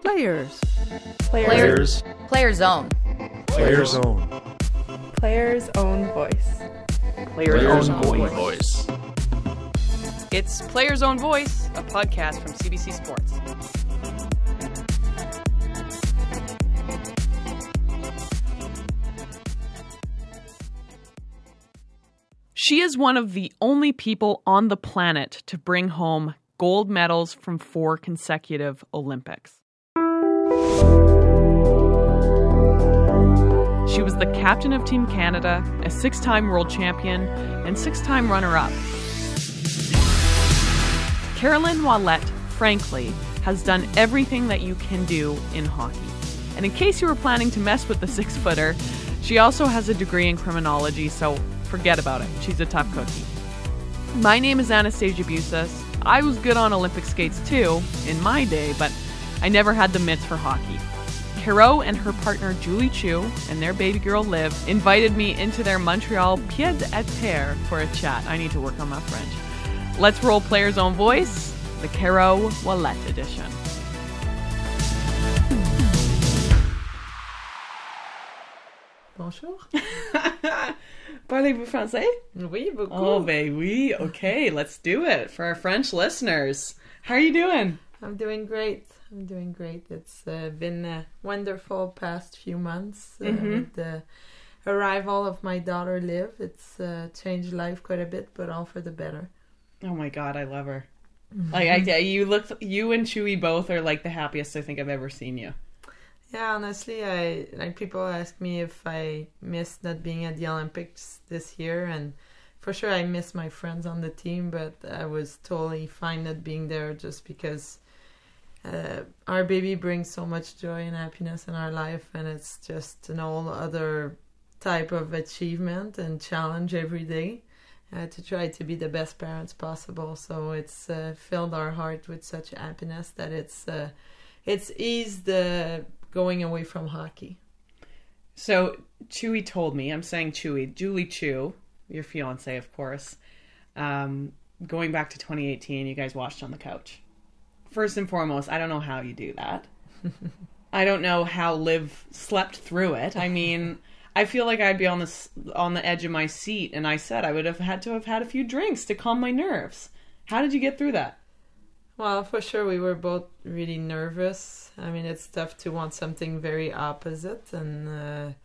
Players. Player's own. Player's own. Player's own voice. Player's own voice. It's Player's Own Voice, a podcast from CBC Sports. She is one of the only people on the planet to bring home gold medals from 4 consecutive Olympics. She was the captain of Team Canada, a 6-time world champion, and 6-time runner-up. Caroline Ouellette, frankly, has done everything that you can do in hockey. And in case you were planning to mess with the 6-footer, she also has a degree in criminology, so forget about it. She's a tough cookie. My name is Anastasia Bucsis. I was good on Olympic skates too, in my day, but I never had the mitts for hockey. Caro and her partner Julie Chu and their baby girl Liv invited me into their Montreal pied-à-terre for a chat. I need to work on my French. Let's roll Player's Own Voice, the Caro Ouellette edition. Bonjour. Parlez-vous français? Oui, beaucoup. Oh, ben oui. Okay, let's do it for our French listeners. How are you doing? I'm doing great. It's been a wonderful past few months with the arrival of my daughter Liv. It's changed life quite a bit, but all for the better. Oh my God, I love her. Like, you and Chewy both are like the happiest I think I've ever seen you. Yeah, honestly, people ask me if I missed not being at the Olympics this year, and for sure I miss my friends on the team, but I was totally fine not being there just because our baby brings so much joy and happiness in our life, and it's just an whole other type of achievement and challenge every day to try to be the best parents possible. So it's filled our heart with such happiness that it's eased the going away from hockey. So Chewy told me, I'm saying Chewy, Julie Chu, your fiance, of course, going back to 2018, you guys watched on the couch. First and foremost, I don't know how you do that. I don't know how Liv slept through it. I mean, I feel like I'd be on the edge of my seat, and I said I would have had a few drinks to calm my nerves. How did you get through that? Well, for sure, we were both really nervous. I mean, it's tough to want something very opposite, and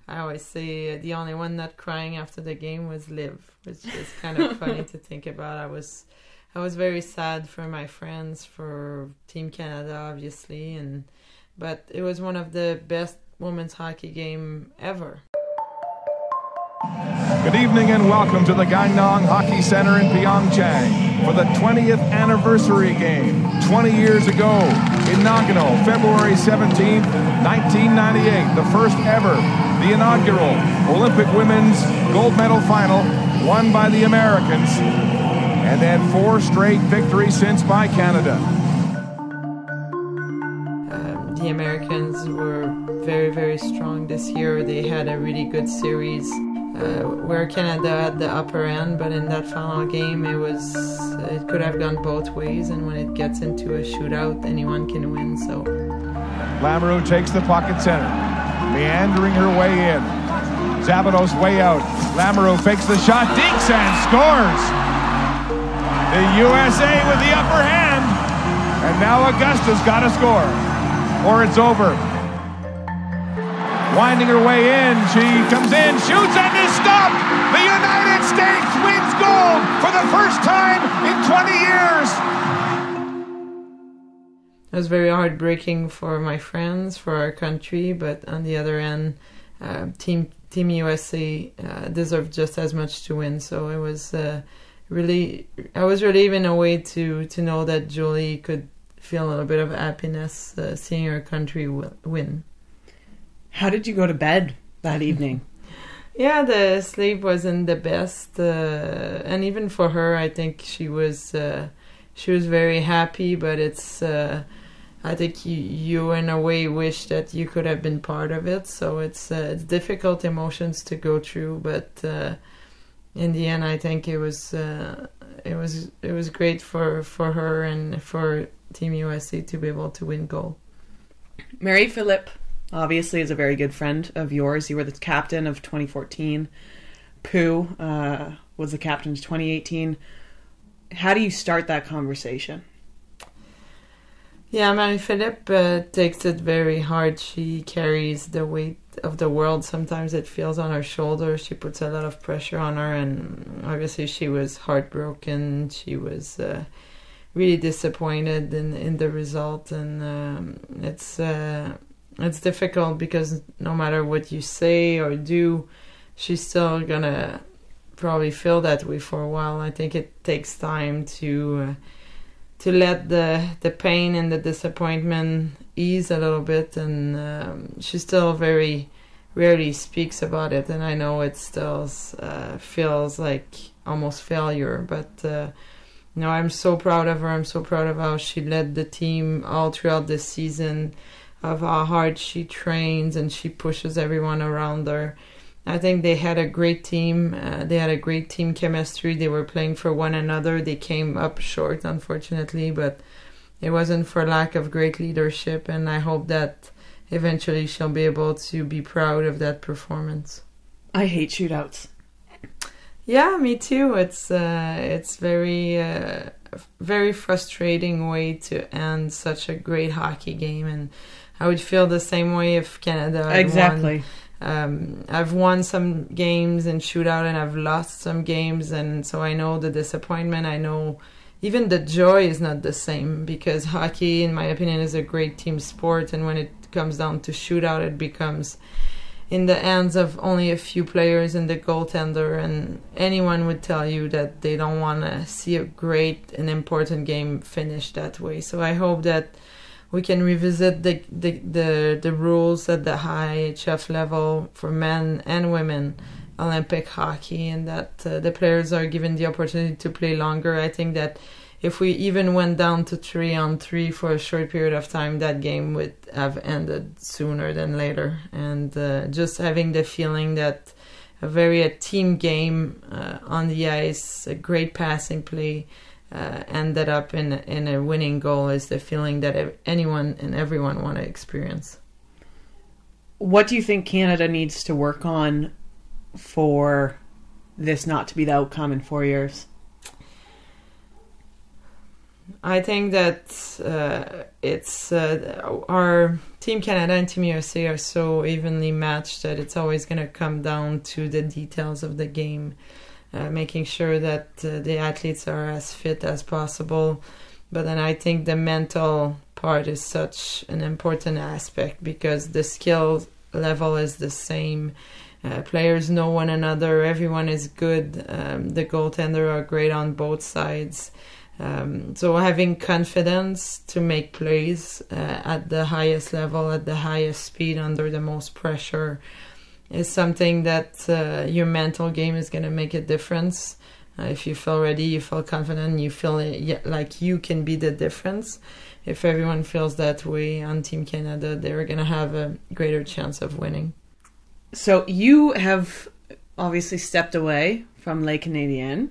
I always say the only one not crying after the game was Liv, which is kind of funny to think about. I was very sad for my friends, for Team Canada, obviously, but it was one of the best women's hockey game ever. Good evening and welcome to the Gangneung Hockey Center in Pyeong Chang for the 20th anniversary game. 20 years ago, in Nagano, February 17th, 1998, the first ever, the inaugural Olympic women's gold medal final won by the Americans, and then 4 straight victories since by Canada. The Americans were very, very strong this year. They had a really good series where Canada had the upper end, but in that final game it could have gone both ways, and when it gets into a shootout, anyone can win. So Lamoureux takes the puck at center, meandering her way in. Zabidos way out. Lamoureux fakes the shot, dinks and scores! The USA with the upper hand, and now Augusta's got to score, or it's over. Winding her way in, she comes in, shoots, and is stopped! The United States wins gold for the first time in 20 years! It was very heartbreaking for my friends, for our country, but on the other end, Team USA deserved just as much to win. So it was I was relieved in a way to know that Julie could feel a little bit of happiness seeing her country win. How did you go to bed that evening? Yeah, the sleep wasn't the best, and even for her, I think she was very happy. But it's I think you in a way wish that you could have been part of it. So it's difficult emotions to go through, but in the end, I think it was great for her and for Team USA to be able to win gold. Marie-Philip obviously is a very good friend of yours. You were the captain of 2014. Pooh was the captain of 2018. How do you start that conversation? Yeah, Marie-Philip takes it very hard. She carries the weight of the world. Sometimes it feels on her shoulders. She puts a lot of pressure on her, and obviously she was heartbroken. She was really disappointed in the result, and it's difficult because no matter what you say or do, she's still gonna probably feel that way for a while. I think it takes time to let the pain and the disappointment ease a little bit, and she still very rarely speaks about it, and I know it still feels like almost failure, but no, I'm so proud of her. I'm so proud of how she led the team all throughout the season, of how hard she trains and she pushes everyone around her. I think they had a great team. They had a great team chemistry. They were playing for one another. They came up short, unfortunately, but it wasn't for lack of great leadership, and I hope that eventually she'll be able to be proud of that performance. I hate shootouts. Yeah, me too. It's very frustrating way to end such a great hockey game, and I would feel the same way if Canada had Exactly. won. I've won some games in shootout, and I've lost some games, and so I know the disappointment. I know even the joy is not the same, because hockey, in my opinion, is a great team sport, and when it comes down to shootout, it becomes in the hands of only a few players and the goaltender, and anyone would tell you that they don't want to see a great and important game finished that way. So I hope that we can revisit the rules at the high HF level for men and women Olympic hockey, and that the players are given the opportunity to play longer. I think that if we even went down to 3-on-3 for a short period of time, that game would have ended sooner than later. And just having the feeling that a team game on the ice, a great passing play, ended up in a winning goal is the feeling that anyone and everyone want to experience. What do you think Canada needs to work on for this not to be the outcome in 4 years? I think that it's our Team Canada and Team USA are so evenly matched that it's always going to come down to the details of the game, making sure that the athletes are as fit as possible. But then I think the mental part is such an important aspect, because the skill level is the same. Players know one another. Everyone is good. The goaltender are great on both sides. So having confidence to make plays at the highest level, at the highest speed, under the most pressure, is something that your mental game is going to make a difference. If you feel ready, you feel confident, you feel like you can be the difference. If everyone feels that way on Team Canada, they're going to have a greater chance of winning. So you have obviously stepped away from Les Canadiens.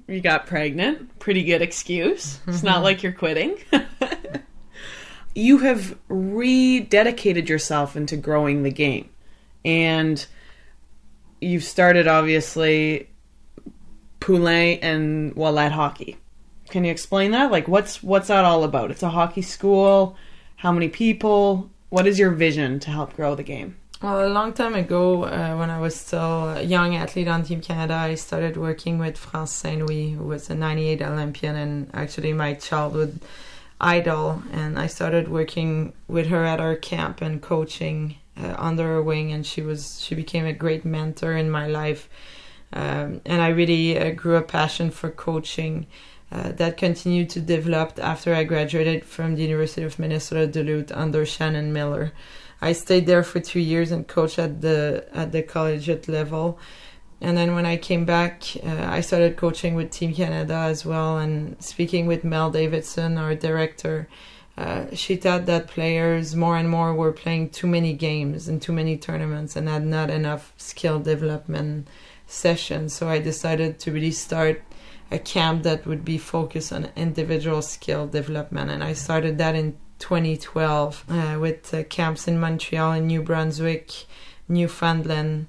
You got pregnant. Pretty good excuse. It's not like you're quitting. You have rededicated yourself into growing the game. And you've started, obviously, Poulin and Ouellette hockey. Can you explain that? Like, what's that all about? It's a hockey school. How many people? What is your vision to help grow the game? Well, a long time ago, when I was still a young athlete on Team Canada, I started working with France Saint-Louis, who was a 98 Olympian and actually my childhood idol. And I started working with her at our camp and coaching under her wing, and she became a great mentor in my life. And I really grew a passion for coaching that continued to develop after I graduated from the University of Minnesota Duluth under Shannon Miller. I stayed there for 2 years and coached at the collegiate level. And then when I came back, I started coaching with Team Canada as well. And speaking with Mel Davidson, our director, she thought that players more and more were playing too many games and too many tournaments and had not enough skill development sessions. So I decided to really start a camp that would be focused on individual skill development. And I started that in 2012 with camps in Montreal and New Brunswick, Newfoundland,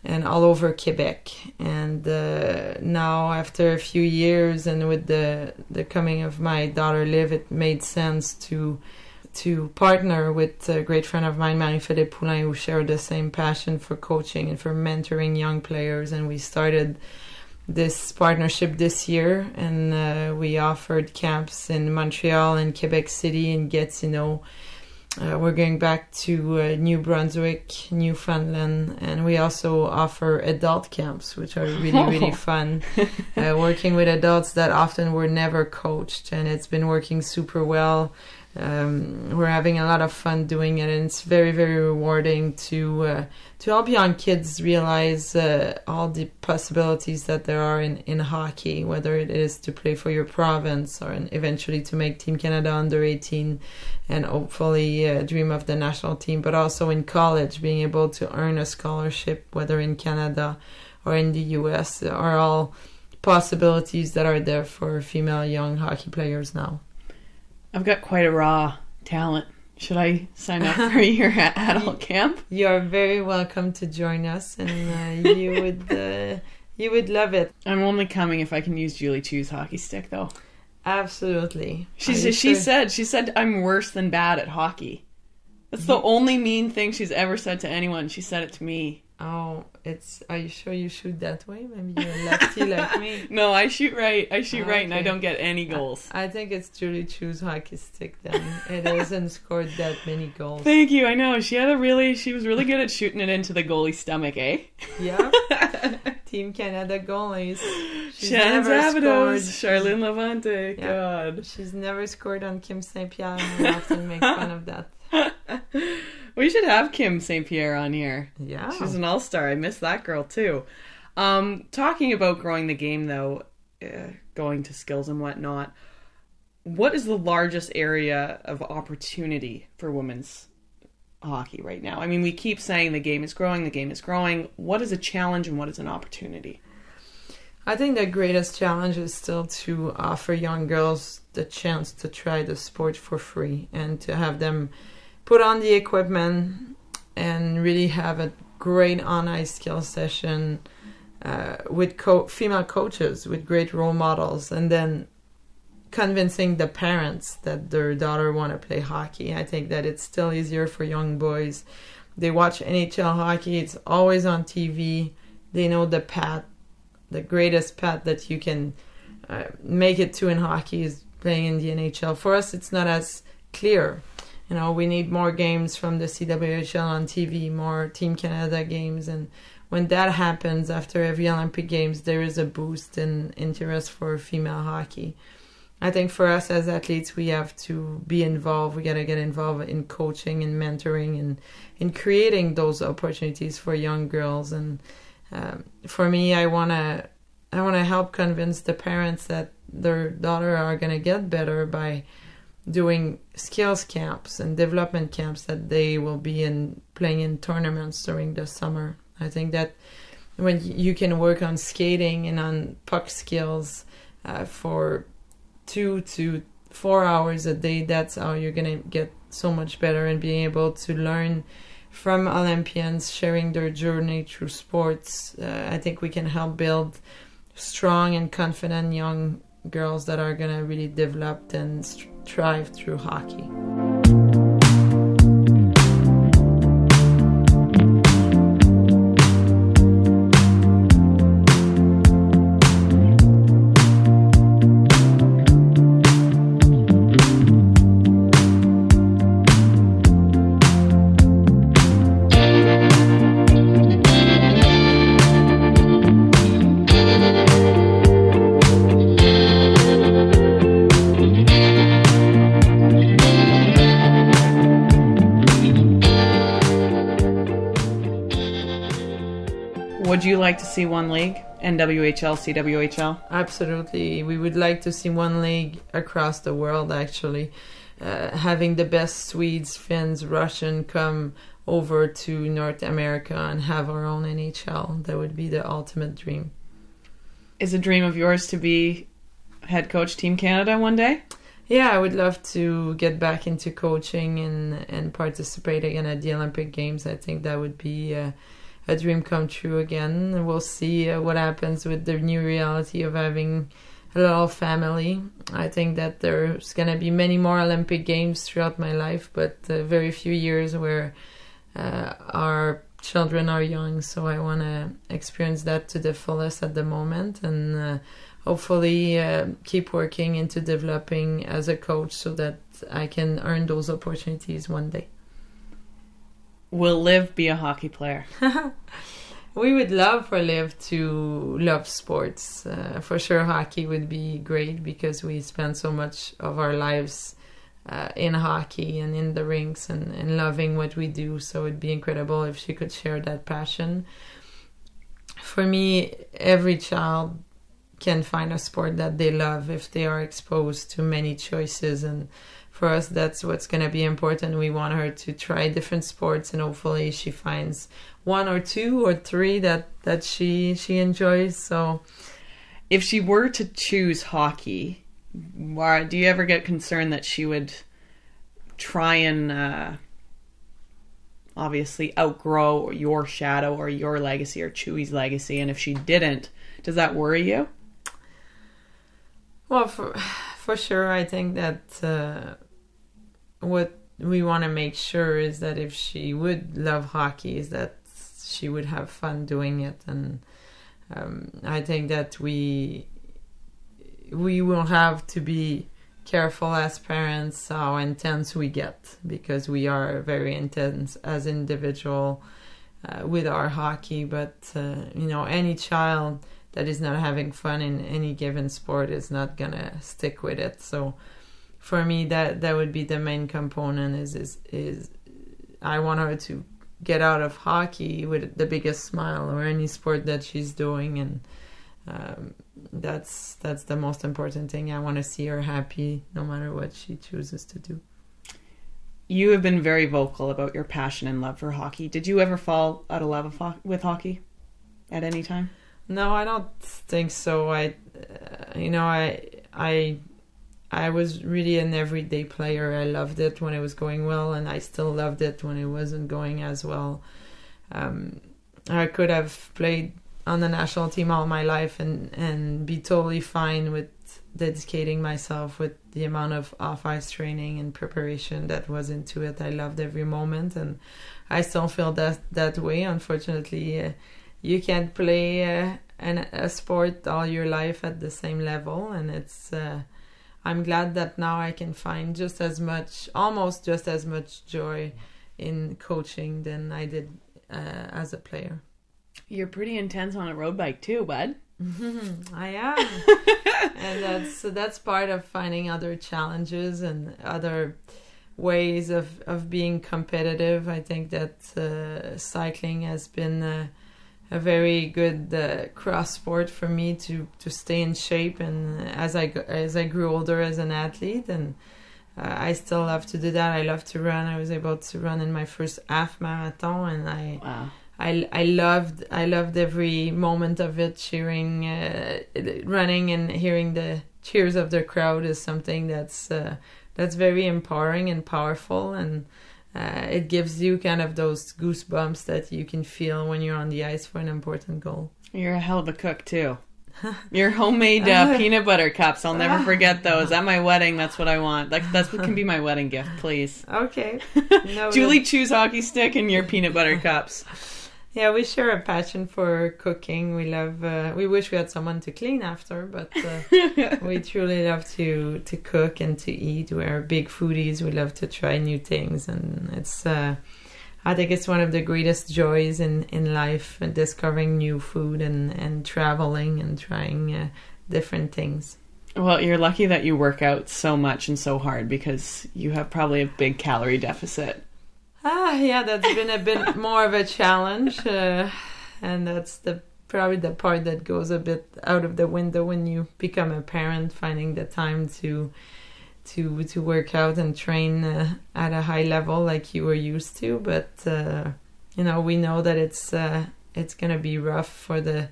and all over Quebec. And now, after a few years, and with the coming of my daughter Liv, it made sense to partner with a great friend of mine, Marie-Philip Poulin, who shared the same passion for coaching and for mentoring young players. And we started this partnership this year, and we offered camps in Montreal and Quebec City and Gatineau. We're going back to New Brunswick, Newfoundland, and we also offer adult camps, which are really fun. Working with adults that often were never coached, and it's been working super well. We're having a lot of fun doing it, and it's very, very rewarding to help young kids realize all the possibilities that there are in hockey, whether it is to play for your province or eventually to make Team Canada under 18 and hopefully dream of the national team, but also in college, being able to earn a scholarship, whether in Canada or in the US, are all possibilities that are there for female young hockey players now. I've got quite a raw talent. Should I sign up for your adult camp? You're very welcome to join us, and you would love it. I'm only coming if I can use Julie Chu's hockey stick, though. Absolutely. She said I'm worse than bad at hockey. That's the only mean thing she's ever said to anyone. She said it to me. Oh, are you sure you shoot that way? Maybe you're a lefty like me. No, I shoot right. Right, and I don't get any goals. I think it's Julie Chu's hockey stick then. It hasn't scored that many goals. Thank you. I know. She was really good at shooting it into the goalie's stomach, eh? Yeah. Team Canada goalies. Shannon Zabados, Charlene Levante. Yeah. God. She's never scored on Kim St. Pierre, and we often make fun of that. We should have Kim St. Pierre on here. Yeah. She's an all-star. I miss that girl, too. Talking about growing the game, though, going to skills and whatnot, what is the largest area of opportunity for women's hockey right now? I mean, we keep saying the game is growing. What is a challenge and what is an opportunity? I think the greatest challenge is still to offer young girls the chance to try the sport for free and to have them put on the equipment and really have a great on-ice skill session with female coaches, with great role models, and then convincing the parents that their daughter want to play hockey. I think that it's still easier for young boys. They watch NHL hockey. It's always on TV. They know the path. The greatest path that you can make it to in hockey is playing in the NHL. For us, it's not as clear. You know, we need more games from the CWHL on TV, more Team Canada games. And when that happens, after every Olympic Games, there is a boost in interest for female hockey. I think for us as athletes, we have to be involved. We got to get involved in coaching and mentoring and in creating those opportunities for young girls. And for me, I want to help convince the parents that their daughter are going to get better by doing skills camps and development camps that they will be playing in tournaments during the summer. I think that when you can work on skating and on puck skills for 2 to 4 hours a day, that's how you're going to get so much better, and being able to learn from Olympians sharing their journey through sports. I think we can help build strong and confident young girls that are going to really develop and thrive through hockey. Would you like to see one league? NWHL, CWHL? Absolutely. We would like to see one league across the world, actually. Having the best Swedes, Finns, Russian come over to North America and have our own NHL. That would be the ultimate dream. Is a dream of yours to be head coach Team Canada one day? Yeah, I would love to get back into coaching and participate again at the Olympic Games. I think that would be a dream come true again. We'll see what happens with the new reality of having a little family. I think that there's going to be many more Olympic Games throughout my life, but very few years where our children are young. So I want to experience that to the fullest at the moment, and hopefully keep working into developing as a coach so that I can earn those opportunities one day. Will Liv be a hockey player? We would love for Liv to love sports. For sure, hockey would be great because we spend so much of our lives in hockey and in the rinks and loving what we do. So it'd be incredible if she could share that passion. For me, every child can find a sport that they love if they are exposed to many choices, and for us that's what's going to be important. We want her to try different sports, and hopefully she finds one or two or three that she enjoys. So if she were to choose hockey, do you ever get concerned that she would try and obviously outgrow your shadow or your legacy or Chewy's legacy, and if she didn't, does that worry you? Well, for sure, I think that what we want to make sure is that if she would love hockey, is that she would have fun doing it. And I think that we will have to be careful as parents how intense we get, because we are very intense as individual with our hockey. But, any child that is not having fun in any given sport is not gonna stick with it. So for me, that would be the main component. Is I want her to get out of hockey with the biggest smile, or any sport that she's doing, and that's the most important thing. I want to see her happy no matter what she chooses to do. You have been very vocal about your passion and love for hockey. Did you ever fall out of love with hockey at any time? No, I don't think so. I was really an everyday player. I loved it when it was going well, and I still loved it when it wasn't going as well. I could have played on the national team all my life and be totally fine with dedicating myself with the amount of off-ice training and preparation that was into it. I loved every moment, and I still feel that way. Unfortunately, you can't play a sport all your life at the same level, and it's I'm glad that now I can find almost just as much joy in coaching than I did as a player. You're pretty intense on a road bike too, bud. I am. And that's part of finding other challenges and other ways of being competitive. I think that cycling has been a very good cross sport for me to stay in shape, and as I grew older as an athlete, and I still love to do that. I love to run. I was able to run in my first half marathon, and I loved every moment of it. Cheering, running, and hearing the cheers of the crowd is something that's very empowering and powerful, and it gives you kind of those goosebumps that you can feel when you're on the ice for an important goal. You're a hell of a cook too. Your homemade peanut butter cups, I'll never forget those. At my wedding, that's what I want. That's what can be my wedding gift, please. Okay. Julie Chu's hockey stick and your peanut butter cups. Yeah, we share a passion for cooking. We love. We wish we had someone to clean after, but we truly love to cook and to eat. We're big foodies. We love to try new things, and it's. I think it's one of the greatest joys in life, discovering new food and traveling and trying different things. Well, you're lucky that you work out so much and so hard, because you have probably a big calorie deficit. Yeah, that's been a bit more of a challenge, and that's probably the part that goes a bit out of the window when you become a parent, finding the time to work out and train at a high level like you were used to. But we know that it's gonna be rough for the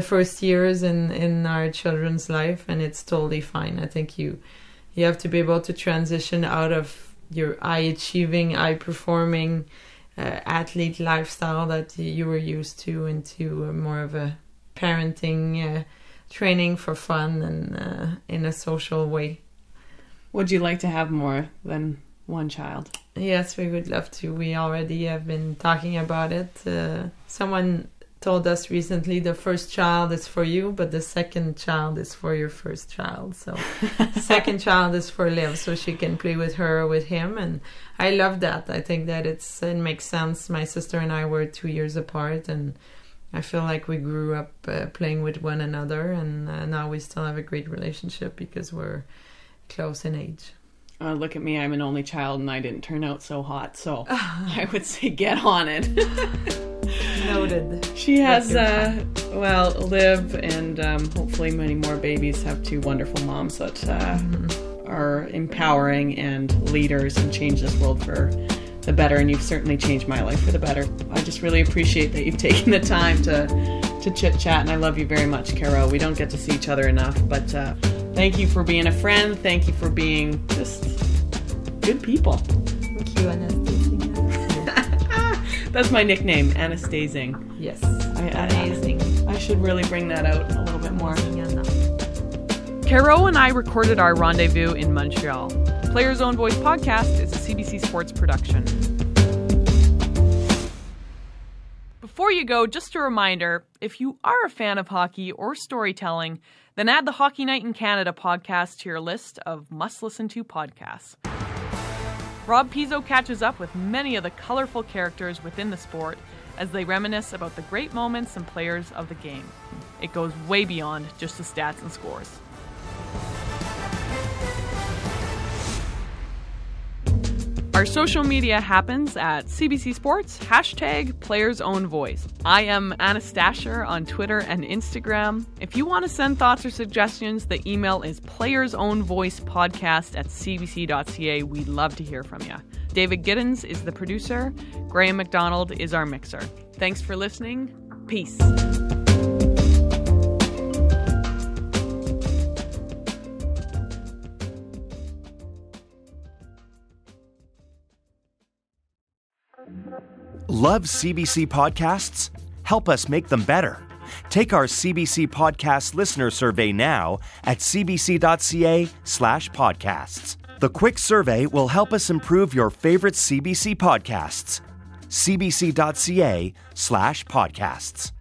first years in our children's life, and it's totally fine. I think you you have to be able to transition out of your high-achieving, high-performing athlete lifestyle that you were used to into more of a parenting training for fun and in a social way. Would you like to have more than one child? Yes, we would love to. We already have been talking about it. Someone told us recently the first child is for you, but the second child is for your first child. So second child is for Liv, so she can play with her or with him. And I love that. I think that it makes sense. My sister and I were 2 years apart, and I feel like we grew up playing with one another, and now we still have a great relationship because we're close in age. Look at me, I'm an only child and I didn't turn out so hot, so I would say get on it. Noted. She has, Liv and hopefully many more babies have two wonderful moms that are empowering and leaders and change this world for the better, and you've certainly changed my life for the better. I just really appreciate that you've taken the time to chit-chat, and I love you very much, Caro. We don't get to see each other enough, but thank you for being a friend. Thank you for being just good people. Thank you, Anastasia. That's my nickname, Anastasiang. Yes, amazing. I should really bring that out a little bit more. Caro and I recorded our rendezvous in Montreal. Players Own Voice podcast is a CBC Sports production. Before you go, just a reminder, if you are a fan of hockey or storytelling, then add the Hockey Night in Canada podcast to your list of must-listen-to podcasts. Rob Pizzo catches up with many of the colorful characters within the sport as they reminisce about the great moments and players of the game. It goes way beyond just the stats and scores. Our social media happens at CBC Sports, #Players Own Voice. I am Anastasia on Twitter and Instagram. If you want to send thoughts or suggestions, the email is playersownvoicepodcast@cbc.ca. We'd love to hear from you. David Giddens is the producer. Graham McDonald is our mixer. Thanks for listening. Peace. Love CBC podcasts? Help us make them better. Take our CBC Podcast listener survey now at cbc.ca/podcasts. The quick survey will help us improve your favorite CBC podcasts. cbc.ca/podcasts.